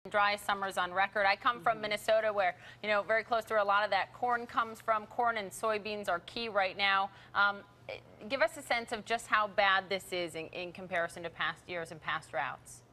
Driest summers on record. I come from Minnesota where, very close to where a lot of that corn comes from. Corn and soybeans are key right now. Give us a sense of just how bad this is in comparison to past years and past droughts.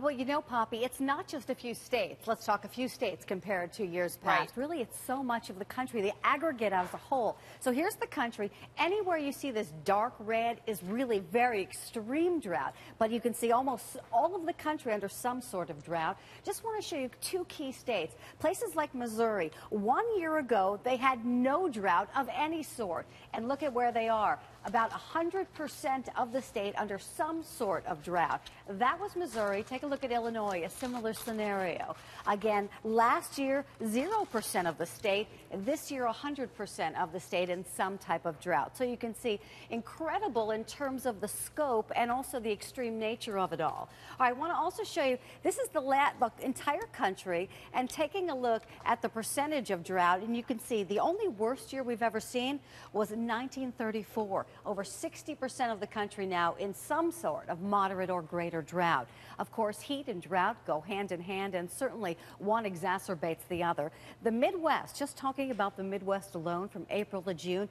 Well, Poppy, it's not just a few states. Let's talk a few states compared to years past. Right. Really, it's so much of the country, the aggregate as a whole. So here's the country. Anywhere you see this dark red is really very extreme drought. But you can see almost all of the country under some sort of drought. Just want to show you two key states. Places like Missouri. 1 year ago, they had no drought of any sort. And look at where they are. About 100% of the state under some sort of drought. That was Missouri. Take a look at Illinois, a similar scenario. Again, last year, 0% of the state. This year, 100% of the state in some type of drought. So you can see incredible in terms of the scope and also the extreme nature of it all. I want to also show you, this is the entire country, and taking a look at the percentage of drought, and you can see the only worst year we've ever seen was in 1934. Over 60% of the country now in some sort of moderate or greater drought. Of course, heat and drought go hand in hand, and certainly one exacerbates the other. The Midwest, just talking about the Midwest alone from April to June,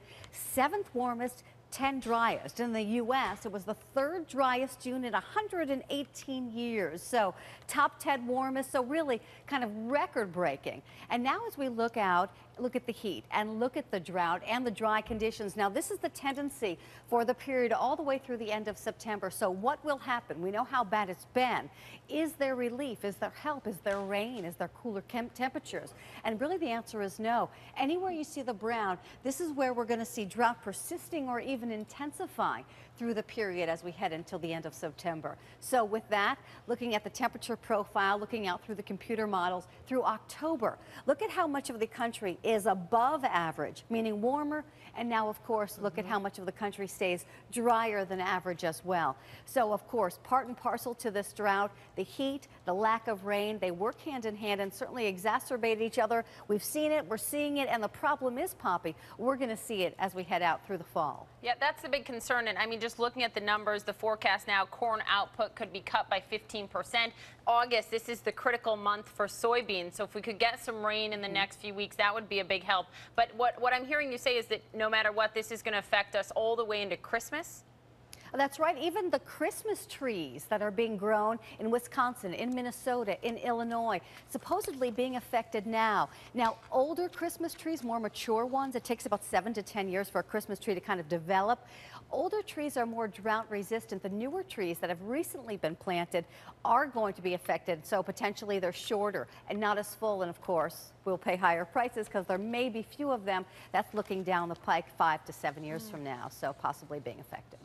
7th warmest, 10th driest. In the U.S., it was the 3rd driest June in 118 years. So top 10 warmest, so really kind of record-breaking. And now as we look out, look at the heat and look at the drought and the dry conditions. Now, this is the tendency for the period all the way through the end of September. So what will happen? We know how bad it's been. Is there relief? Is there help? Is there rain? Is there cooler temperatures? And really the answer is no. Anywhere you see the brown, this is where we're going to see drought persisting or even intensifying through the period as we head until the end of September. So with that, looking at the temperature profile, looking out through the computer models through October, look at how much of the country is above average, meaning warmer, and now of course look at how much of the country stays drier than average as well. So of course, part and parcel to this drought, the heat, the lack of rain, they work hand in hand and certainly exacerbate each other. We've seen it, we're seeing it, and the problem is, Poppy, we're going to see it as we head out through the fall. Yeah, that's the big concern. And I mean, just looking at the numbers, the forecast now, corn output could be cut by 15%. August, this is the critical month for soybeans. So if we could get some rain in the next few weeks, that would be a big help. But what I'm hearing you say is that no matter what, this is going to affect us all the way into Christmas. That's right. Even the Christmas trees that are being grown in Wisconsin, in Minnesota, in Illinois, supposedly being affected now. Now, older Christmas trees, more mature ones, it takes about 7 to 10 years for a Christmas tree to kind of develop. Older trees are more drought resistant. The newer trees that have recently been planted are going to be affected, so potentially they're shorter and not as full, and of course, we'll pay higher prices because there may be few of them. That's looking down the pike 5 to 7 years from now, so possibly being affected.